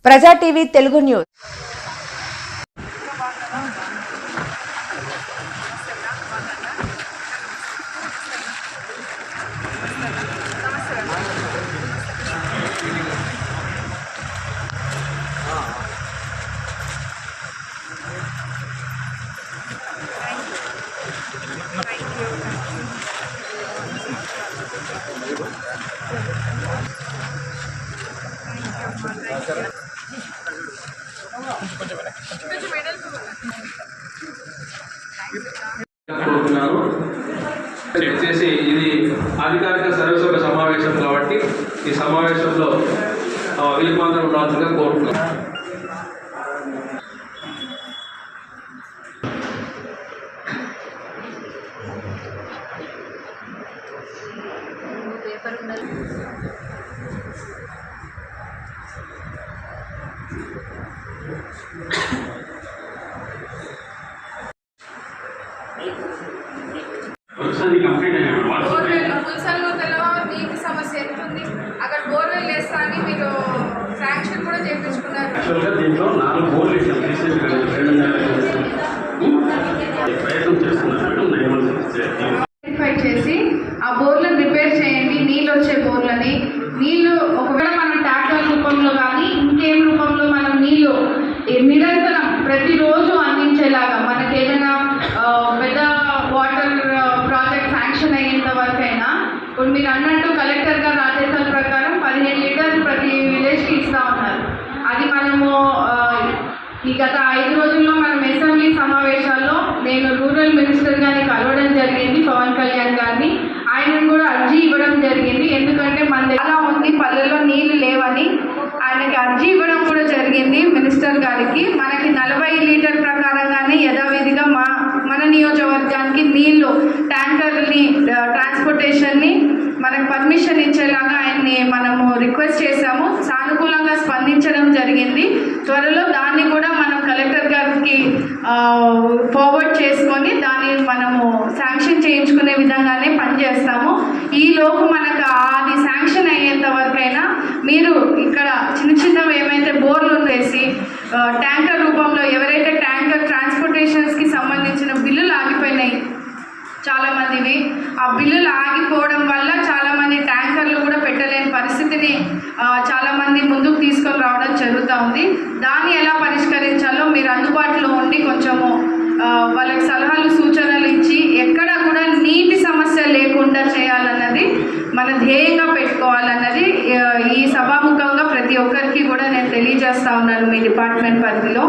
ప్రజా TV Telugu news. చేసి ఇది అధికారిక సర్వసభ్య సమావేశం కాబట్టి ఈ సమావేశంలో వీళ్ళకి మాత్రం ఉండాల్సిందిగా కోరుతున్నాను. నీటి సమస్య ఎంతుంది అక్కడ బోర్వెల్ వేస్తా అని మీరు శాంక్షన్ కూడా చేయించుకున్నారు. దీంట్లో 4 బోర్లు ఇచ్చాం ప్రయత్నం చేస్తున్నారు మేడం. చేసి ఆ బోర్లను రిపేర్ చేయండి, నీళ్ళు వచ్చే బోర్లని. నీళ్ళు ఒకవేళ మనం ట్యాక్టర్ రూపంలో కానీ ఇంకేం రూపంలో మనం నీళ్ళు నిరంతరం ప్రతిరోజు అందించేలాగా మనకి ఏదైనా పెద్ద వాటర్ ప్రాజెక్ట్ శాంక్షన్ అయ్యేంత వరకైనా ఇప్పుడు మీరు అన్నట్టు కలెక్టర్ గారు ఆదేశాల ప్రకారం 15 లీటర్లు ప్రతి విలేజ్కి ఇస్తూ ఉన్నారు. అది మనము ఈ గత 5 రోజుల్లో మనం అసెంబ్లీ సమావేశాల్లో నేను రూరల్ మినిస్టర్ గారిని కలవడం జరిగింది, పవన్ కళ్యాణ్ గారిని. ఆయనను కూడా అర్జీ ఇవ్వడం జరిగింది. ఎందుకంటే మన చాలా ఉంది పల్లెల్లో నీళ్లు లేవని ఆయనకి అర్జీ ఇవ్వడం కూడా జరిగింది మినిస్టర్ గారికి. మనకి 40 లీటర్ ప్రకారంగానే యథావిధిగా మన నియోజకవర్గానికి నీళ్లు ట్యాంకర్ని ట్రాన్స్పోర్టేషన్ని మనకు పర్మిషన్ ఇచ్చేలాగా ఆయన్ని మనము రిక్వెస్ట్ చేశాము. సానుకూలంగా స్పందించడం జరిగింది. త్వరలో దాన్ని కూడా మనం కలెక్టర్ గారికి ఫార్వర్డ్ చేసుకొని దాన్ని మనము శాంక్షన్ చేయించుకునే విధంగానే పనిచేస్తాము. ఈలోపు మనకు అది శాంక్షన్ అయ్యేంత వరకైనా మీరు ఇక్కడ చిన్నవి ఏమైతే బోర్లు వేసి ట్యాంకర్ రూపంలో ఎవరైతే ట్యాంకర్ ట్రాన్స్పోర్టేషన్స్కి సంబంధించిన బిల్లులు ఆగిపోయినాయి చాలామందివి, ఆ బిల్లులు ఆగిపోవడం వల్ల చాలామంది ట్యాంకర్లు కూడా పెట్టలేని పరిస్థితిని చాలామంది ముందుకు తీసుకొని రావడం జరుగుతూ ఉంది. దాన్ని ఎలా పరిష్కరించాలో మీరు అందుబాటులో ఉండి కొంచెము వాళ్ళకి సలహాలు సూచనలు ఇచ్చి ఎక్కడ కూడా నీటి సమస్య లేకుండా చేయాలన్నది మన ధ్యేయంగా పెట్టుకోవాలన్నది ఈ సభాముఖంగా ప్రతి ఒక్కరికి కూడా నేను తెలియజేస్తా ఉన్నాను. మీ డిపార్ట్మెంట్ పరిధిలో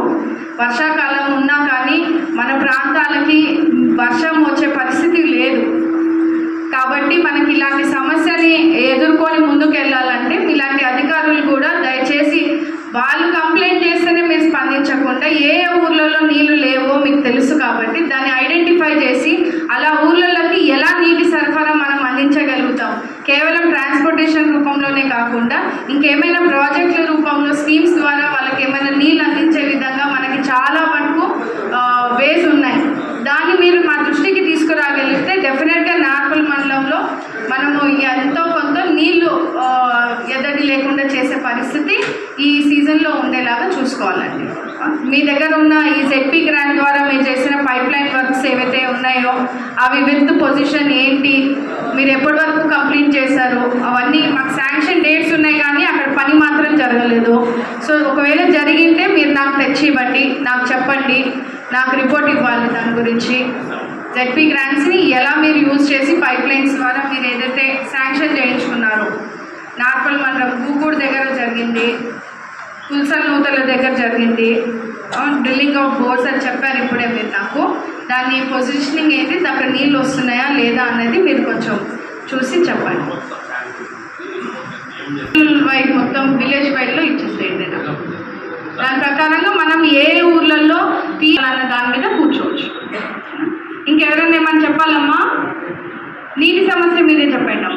వర్షాకాలం ఉన్నా కానీ మన ప్రాంతాలకి వర్షం వచ్చే పరిస్థితి లేదు కాబట్టి మనకి ఇలాంటి సమస్యని ఎదుర్కొని ముందుకు వెళ్ళాలంటే ఇలాంటి అధికారులు కూడా దయచేసి వాళ్ళు కంప్లైంట్ చేస్తేనే మీరు స్పందించకుండా ఏ ఊర్లలో నీళ్లు లేవో మీకు తెలుసు కాబట్టి దాన్ని ఐడెంటిఫై చేసి అలా ఊర్లలోకి ఎలా నీటి సరఫరా మనం అందించగలుగుతాం. కేవలం ట్రాన్స్పోర్టేషన్ రూపంలోనే కాకుండా ఇంకేమైనా ప్రాజెక్టుల రూపంలో స్కీమ్స్ ద్వారా వాళ్ళకి ఏమైనా నీళ్ళు అందించే విధంగా మనకి చాలా మటుకు వేస్ ఉన్నాయి. దాన్ని మీరు మా దృష్టికి తీసుకురాగలిగితే డెఫినెట్గా నార్పల్ మండలంలో మనము ఎంతో కొంత నీళ్లు ఎద్దడి లేకుండా చేసే పరిస్థితి ఈ సీజన్లో ఉండేలాగా చూసుకోవాలండి. మీ దగ్గర ఉన్న ఈ జెడ్పీ గ్రాంట్ ద్వారా మీరు చేసిన పైప్ లైన్ వర్క్స్ ఏవైతే ఉన్నాయో అవి విత్ పొజిషన్ ఏంటి, మీరు ఎప్పటి వరకు కంప్లీట్ చేశారు, అవన్నీ మాకు శాంక్షన్ డేట్స్ ఉన్నాయి కానీ అక్కడ పని మాత్రం జరగలేదు. సో ఒకవేళ జరిగింటే మీరు నాకు తెచ్చి ఇవ్వండి, నాకు చెప్పండి, నాకు రిపోర్ట్ ఇవ్వాలి దాని గురించి. జెడ్పీ గ్రాంట్స్ని ఎలా మీరు యూజ్ చేసి పైప్ లైన్స్ ద్వారా మీరు ఏదైతే శాంక్షన్ చేయించుకున్నారో నార్పల్ మండలం గూగూడు దగ్గర జరిగింది, పుల్సల్ నూతల దగ్గర జరిగింది, డ్రిల్లింగ్ ఆఫ్ బోర్స్ అని చెప్పారు ఇప్పుడే మీరు నాకు. దాని పొజిషనింగ్ ఏంటి, అక్కడ నీళ్ళు వస్తున్నాయా లేదా అనేది మీరు కొంచెం చూసి చెప్పండి. వైడ్ మొత్తం విలేజ్ వైడ్లో ఇచ్చేసేయండి. దాని ప్రకారంగా మనం ఏ ఊర్లలో తీయాలన్న దాని మీద కూర్చోవచ్చు. ఇంకెవరైనా ఏమని చెప్పాలమ్మా? నీటి సమస్య మీదే చెప్పండి అమ్మా.